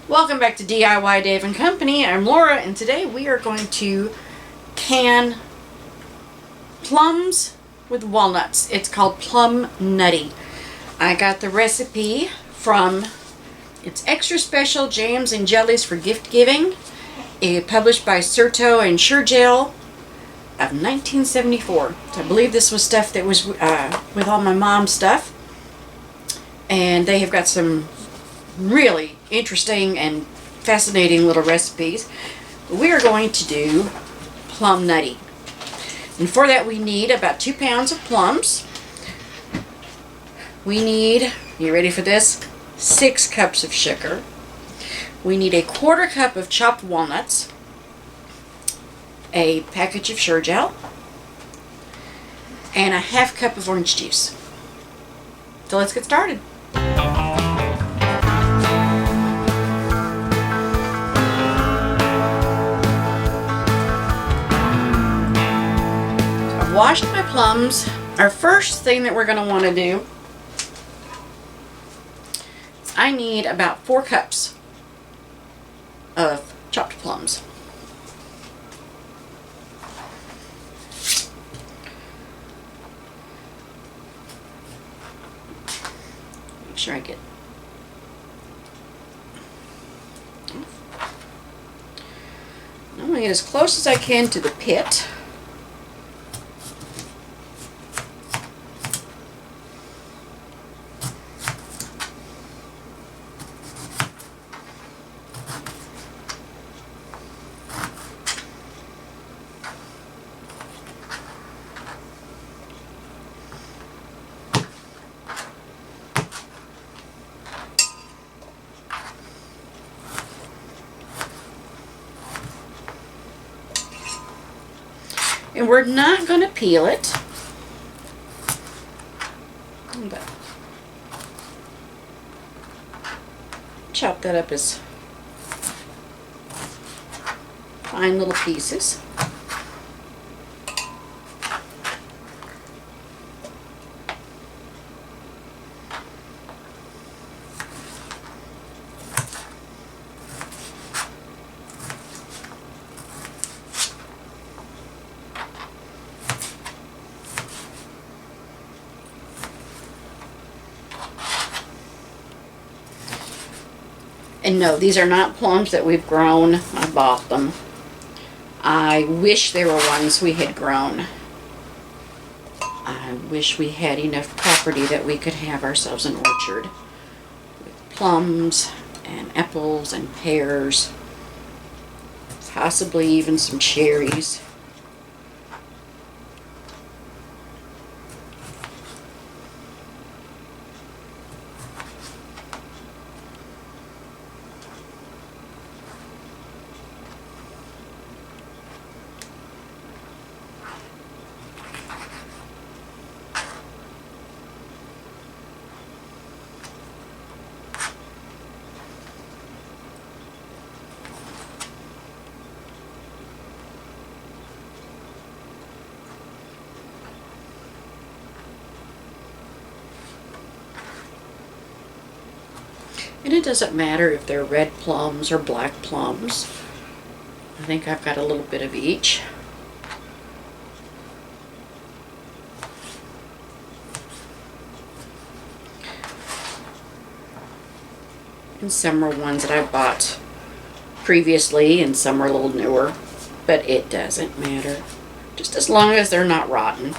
Welcome back to DIY Dave and Company. I'm Laura, and today we are going to can plums with walnuts. It's called Plum Nutty. I got the recipe from It's Extra Special Jams and Jellies for Gift Giving, published by Certo and Sure-Gel of 1974. So I believe this was stuff that was with all my mom's stuff. And they have got some really interesting and fascinating little recipes. We are going to do Plum Nutty. And for that we need about 2 pounds of plums. We need, you ready for this? 6 cups of sugar. We need a 1/4 cup of chopped walnuts, a package of Sure-Gel, and a 1/2 cup of orange juice. So let's get started. I've washed my plums. Our first thing that we're going to want to do, I need about 4 cups of chopped plums. Make sure I get I'm going to get as close as I can to the pit. And we're not going to peel it. But chop that up as fine little pieces. And no, these are not plums that we've grown. I bought them. I wish they were ones we had grown. I wish we had enough property that we could have ourselves an orchard with plums and apples and pears, possibly even some cherries. And it doesn't matter if they're red plums or black plums. I think I've got a little bit of each. And some are ones that I bought previously, and some are a little newer. But it doesn't matter, just as long as they're not rotten.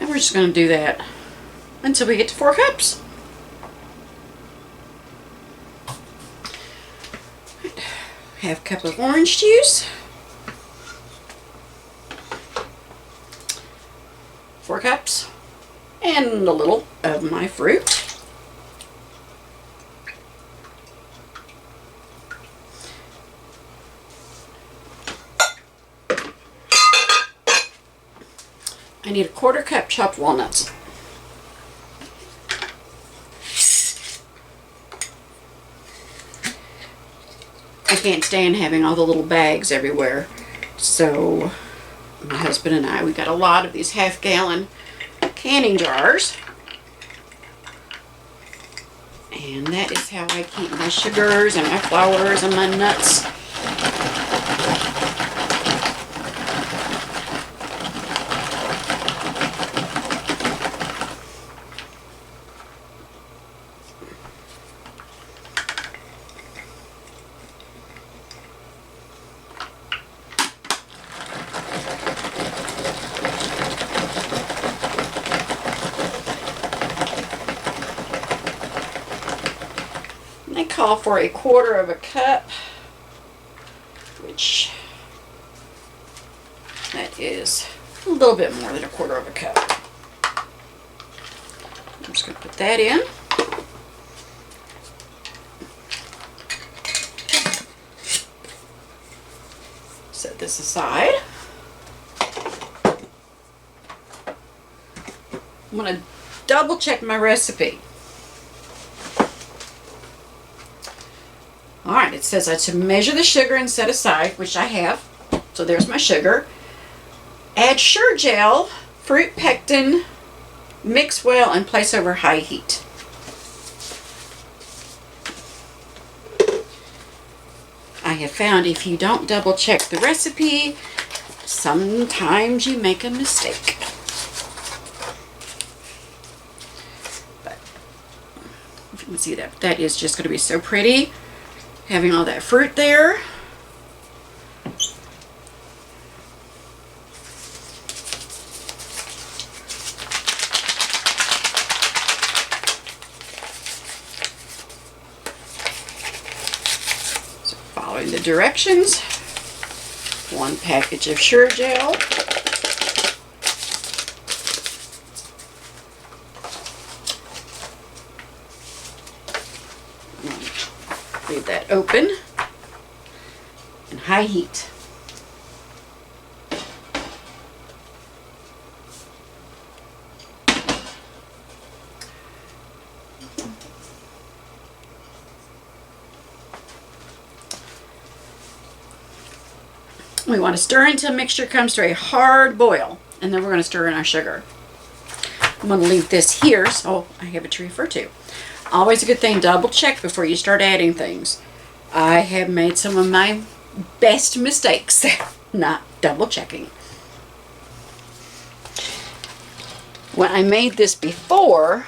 We're just going to do that until we get to 4 cups. 1/2 cup of orange juice, 4 cups, and a little of my fruit. I need a 1/4 cup chopped walnuts. I can't stand having all the little bags everywhere. So my husband and I, we got a lot of these 1/2 gallon canning jars. And that is how I keep my sugars and my flours and my nuts. I call for a 1/4 cup, which that is a little bit more than a 1/4 cup. I'm just going to put that in. Set this aside. I'm going to double check my recipe. Alright, it says I should measure the sugar and set aside, which I have. So there's my sugar. Add sure gel, fruit pectin, mix well, and place over high heat. I have found if you don't double check the recipe, sometimes you make a mistake. But if you can see that, that is just going to be so pretty. Having all that fruit there. So following the directions, 1 package of sure gel. Leave that open and high heat. We want to stir until mixture comes to a hard boil, and then we're going to stir in our sugar. I'm going to leave this here so I have it to refer to. Always a good thing, double check before you start adding things. I have made some of my best mistakes not double checking. When I made this before,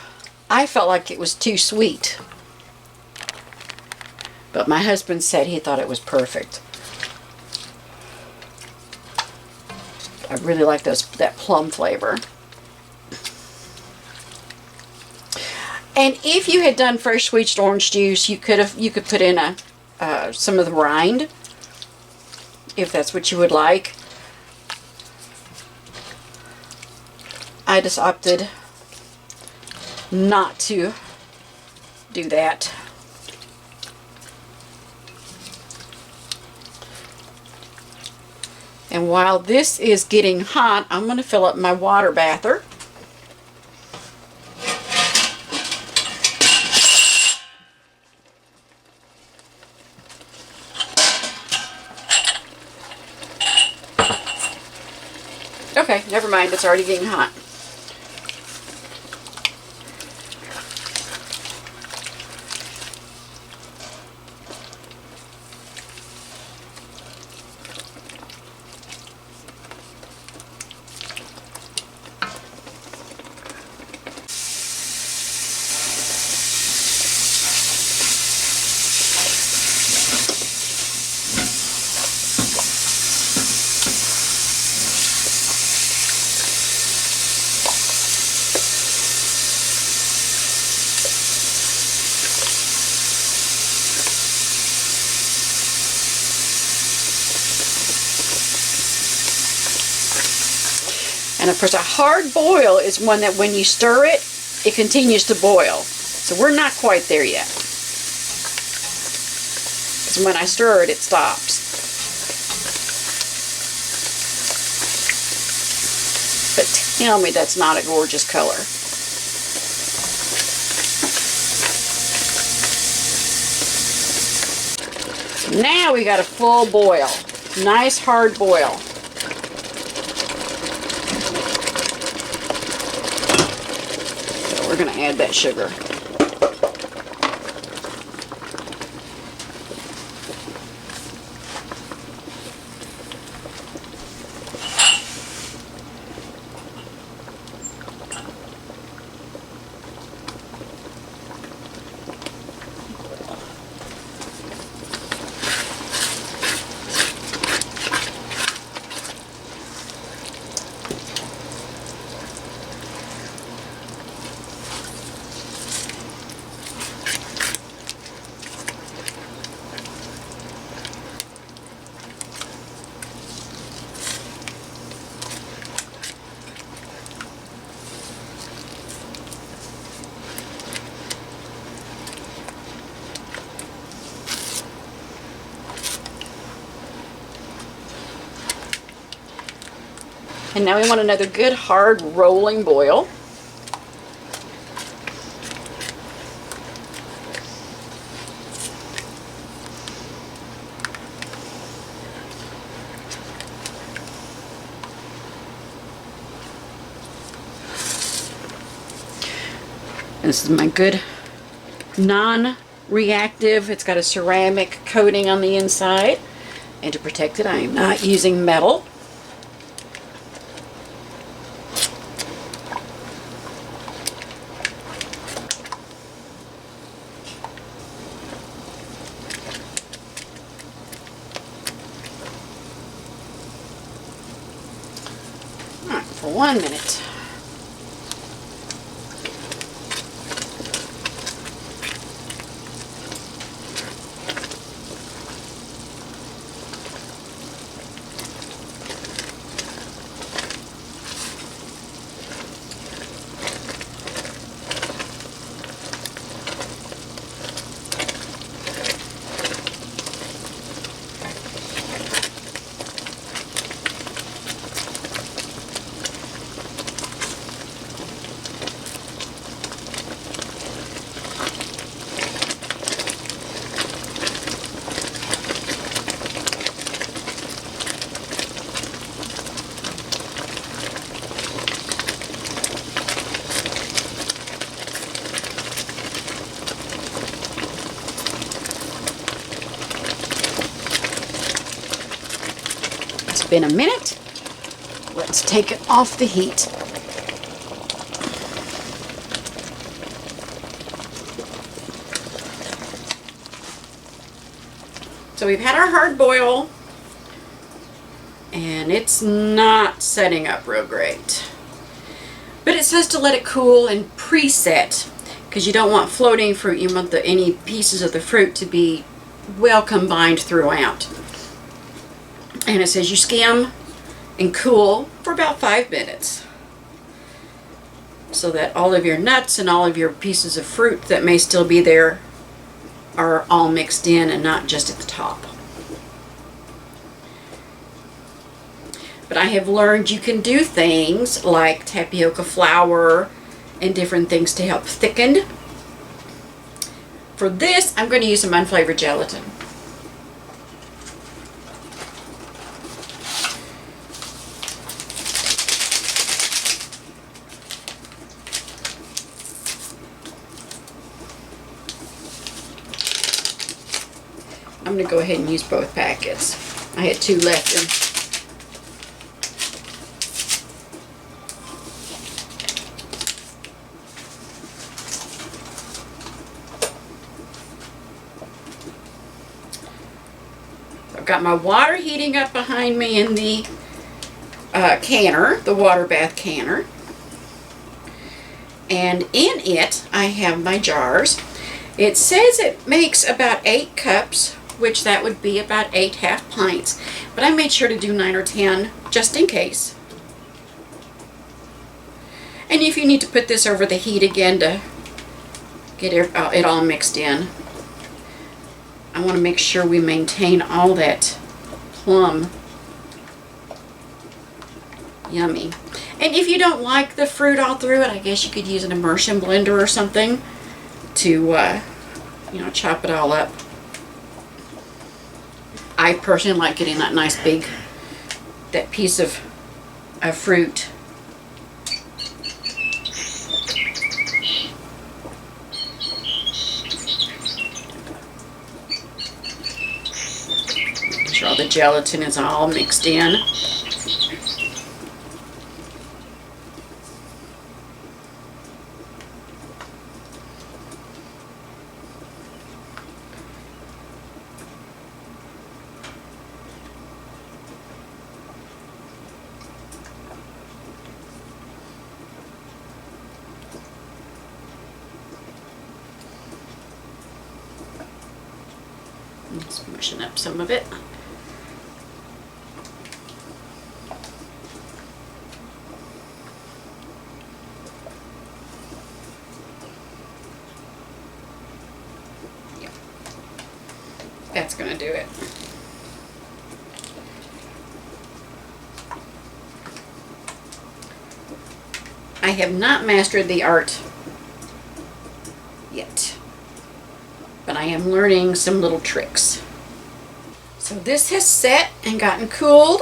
I felt like it was too sweet. But my husband said he thought it was perfect. I really like that plum flavor. And if you had done fresh squeezed orange juice, you could put in some of the rind, if that's what you would like. I just opted not to do that. And while this is getting hot, I'm going to fill up my water bather. Okay, never mind, it's already getting hot. And of course, a hard boil is one that when you stir it, it continues to boil. So we're not quite there yet. Because when I stir it, it stops. But Tell me that's not a gorgeous color. Now we got a full boil. Nice hard boil. So we're going to add that sugar. And now we want another good hard rolling boil. This is my good non-reactive. It's got a ceramic coating on the inside. And to protect it, I am not using metal. For 1 minute. It's been a minute. Let's take it off the heat. So we've had our hard boil, and it's not setting up real great. But it says to let it cool and preset, because you don't want floating fruit. You want any pieces of the fruit to be well combined throughout. And it says you skim and cool for about 5 minutes, so that all of your nuts and all of your pieces of fruit that may still be there are all mixed in and not just at the top. But I have learned you can do things like tapioca flour and different things to help thicken. For this, I'm going to use some unflavored gelatin. I'm going to go ahead and use both packets. I had 2 left. I've got my water heating up behind me in the canner, the water bath canner. And in it, I have my jars. It says it makes about 8 cups, which that would be about 8 half pints. But I made sure to do 9 or 10, just in case. And if you need to put this over the heat again to get it all mixed in, I want to make sure we maintain all that plum. Yummy. And if you don't like the fruit all through it, I guess you could use an immersion blender or something to, you know, chop it all up. I personally like getting that nice big, that piece of fruit. Make sure all the gelatin is all mixed in. Just mushing up some of it. Yeah. That's gonna do it. I have not mastered the art yet, but I am learning some little tricks. So this has set and gotten cooled,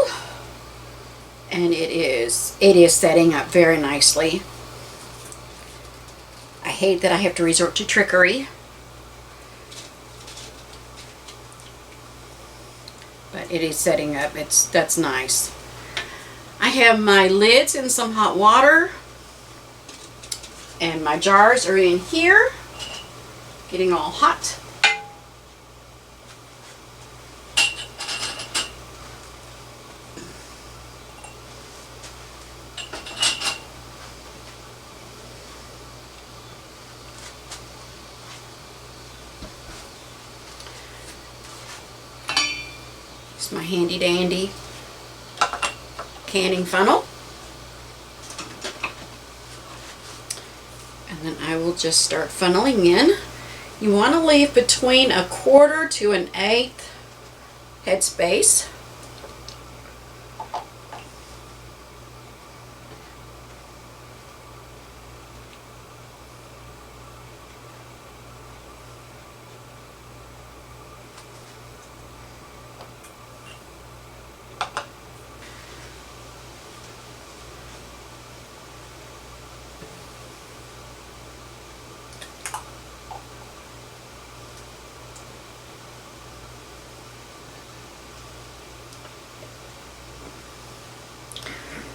and it is setting up very nicely. I hate that I have to resort to trickery, but it is setting up. That's nice. I have my lids in some hot water, and my jars are in here, getting all hot. It's my handy dandy canning funnel. And then I will just start funneling in. You want to leave between 1/4 to 1/8 headspace.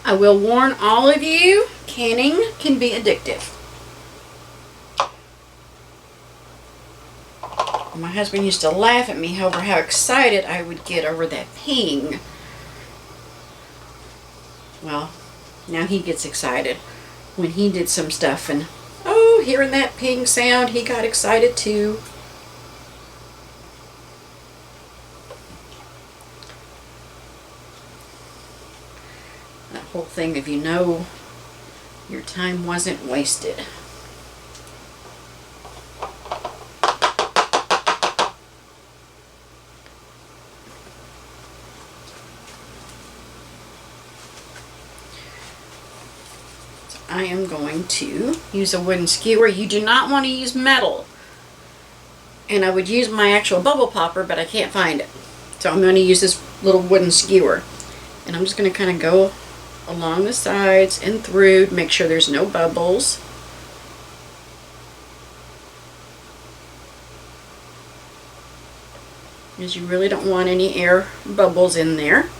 I will warn all of you, canning can be addictive. My husband used to laugh at me over how excited I would get over that ping. Well, now he gets excited when he did some stuff, and oh, hearing that ping sound, he got excited too. Whole thing of, you know, your time wasn't wasted. So I am going to use a wooden skewer. You do not want to use metal. And I would use my actual bubble popper, but I can't find it. So I'm going to use this little wooden skewer. And I'm just going to kind of go along the sides and through to make sure there's no bubbles. Because you really don't want any air bubbles in there.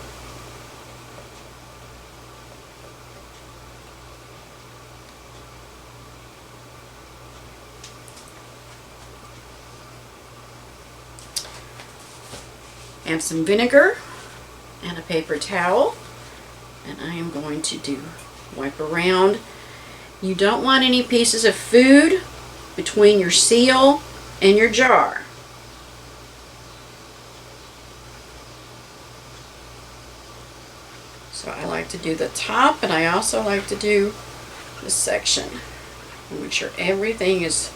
And some vinegar and a paper towel. And I am going to wipe around. You don't want any pieces of food between your seal and your jar. So I like to do the top, and I also like to do this section. Make sure everything is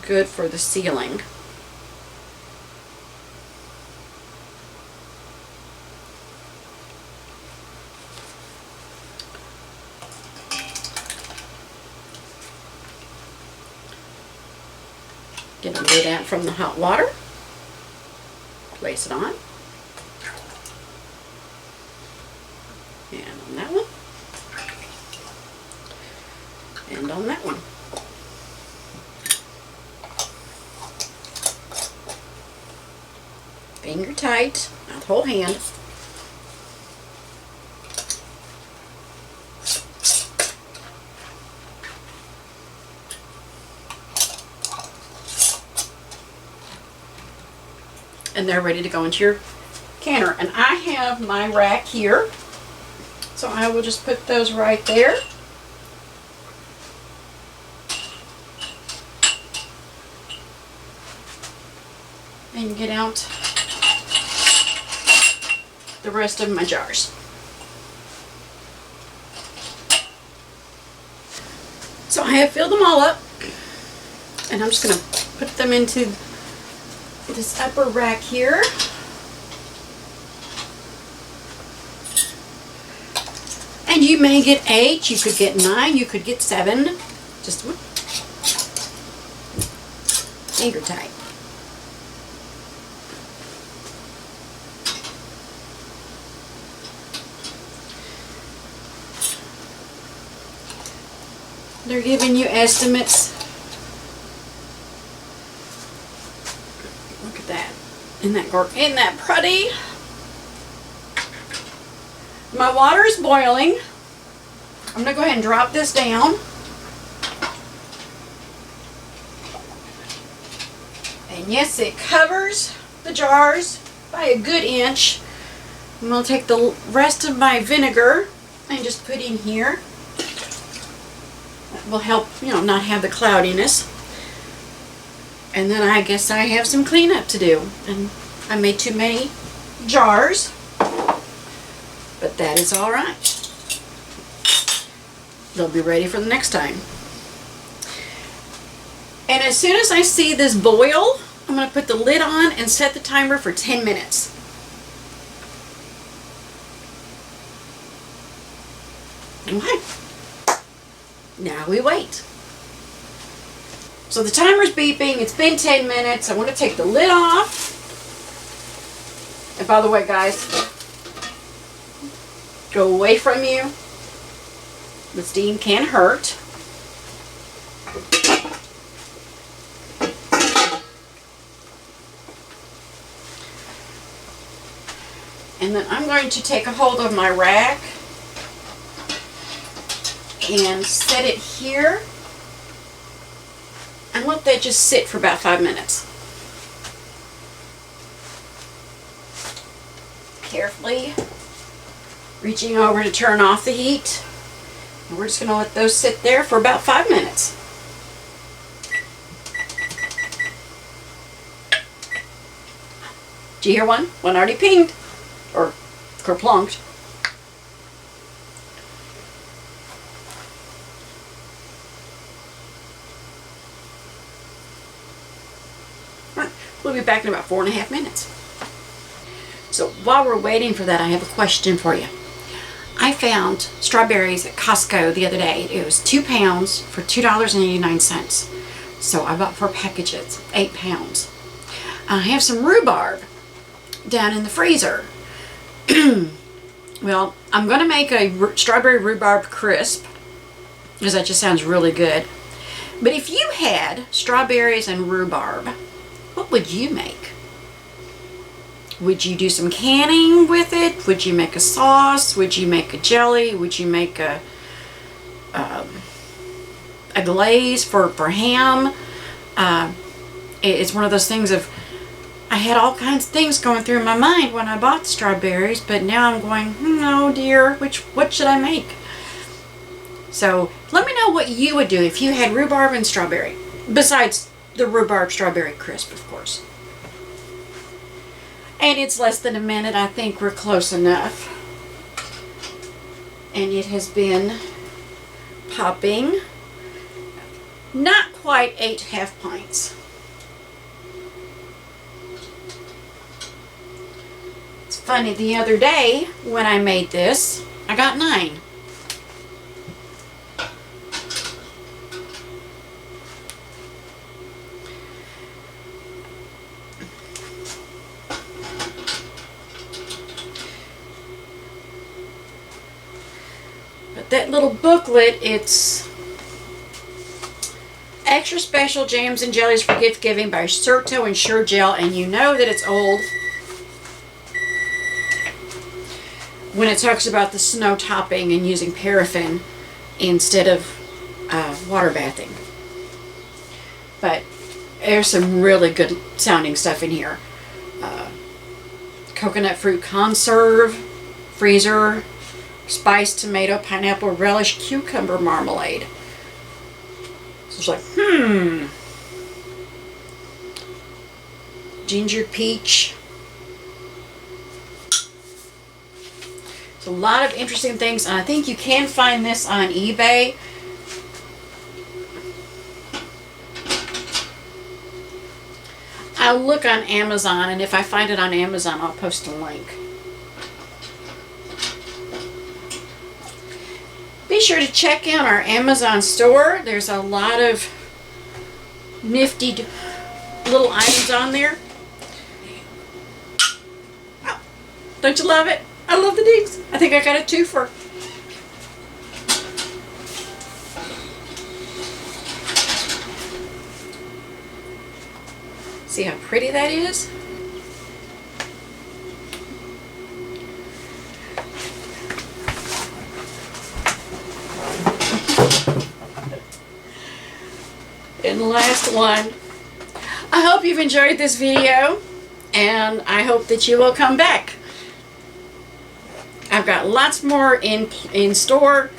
good for the sealing. it out from the hot water. Place it on. And on that one. And on that one. Finger tight, not the whole hand. And they're ready to go into your canner. And I have my rack here, so I will just put those right there. And get out the rest of my jars. So I have filled them all up, and I'm just going to put them into this upper rack here. And you may get 8, you could get 9, you could get 7. Just finger tight. They're giving you estimates. Look at that. Isn't that pretty? My water is boiling. I'm going to go ahead and drop this down. And yes, it covers the jars by a good inch. I'm going to take the rest of my vinegar and just put in here. That will help, not have the cloudiness. And then I guess I have some cleanup to do. And I made too many jars, but that is all right. They'll be ready for the next time. And as soon as I see this boil, I'm going to put the lid on and set the timer for 10 minutes. Okay. Now we wait. So the timer's beeping. It's been 10 minutes. I want to take the lid off. And by the way, guys, go away from you. The steam can hurt. And then I'm going to take a hold of my rack and set it here and let that just sit for about 5 minutes. Carefully reaching over to turn off the heat. And we're just going to let those sit there for about 5 minutes. Did you hear one? One already pinged. Or kerplunked. Right. We'll be back in about 4.5 minutes. So while we're waiting for that, I have a question for you. I found strawberries at Costco the other day. It was 2 pounds for $2.89. So I bought 4 packages, 8 pounds. I have some rhubarb down in the freezer. Well, I'm going to make a strawberry rhubarb crisp because that just sounds really good. But if you had strawberries and rhubarb, what would you make? Would you do some canning with it? Would you make a sauce? Would you make a jelly? Would you make a glaze for ham? It's one of those things of, I had all kinds of things going through my mind when I bought strawberries, but now I'm going, oh dear, what should I make? So let me know what you would do if you had rhubarb and strawberry, besides the rhubarb strawberry crisp, of course. And it's less than a minute. I think we're close enough. And it has been popping. Not quite 8 half pints. It's funny, the other day when I made this, I got 9. that little booklet, it's Extra Special Jams and Jellies for Gift Giving by Certo and Sure Gel, and you know that it's old when it talks about the snow topping and using paraffin instead of water bathing. But there's some really good sounding stuff in here. Coconut fruit conserve, freezer, spiced tomato, pineapple, relish, cucumber marmalade. So it's like, ginger peach. It's a lot of interesting things, and I think you can find this on eBay. I'll look on Amazon, and if I find it on Amazon, I'll post a link. Be sure to check out our Amazon store. There's a lot of nifty little items on there. Oh, don't you love it? I love the dings. I think I got a twofer. See how pretty that is? And the last one. I hope you've enjoyed this video, and I hope that you will come back. I've got lots more in store.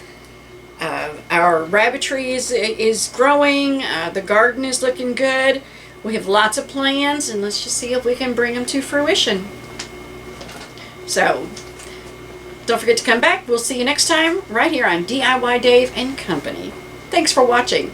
Our rabbitry is growing. The garden is looking good. We have lots of plans, and let's just see if we can bring them to fruition. So, don't forget to come back. We'll see you next time right here on DIY Dave and Company. Thanks for watching.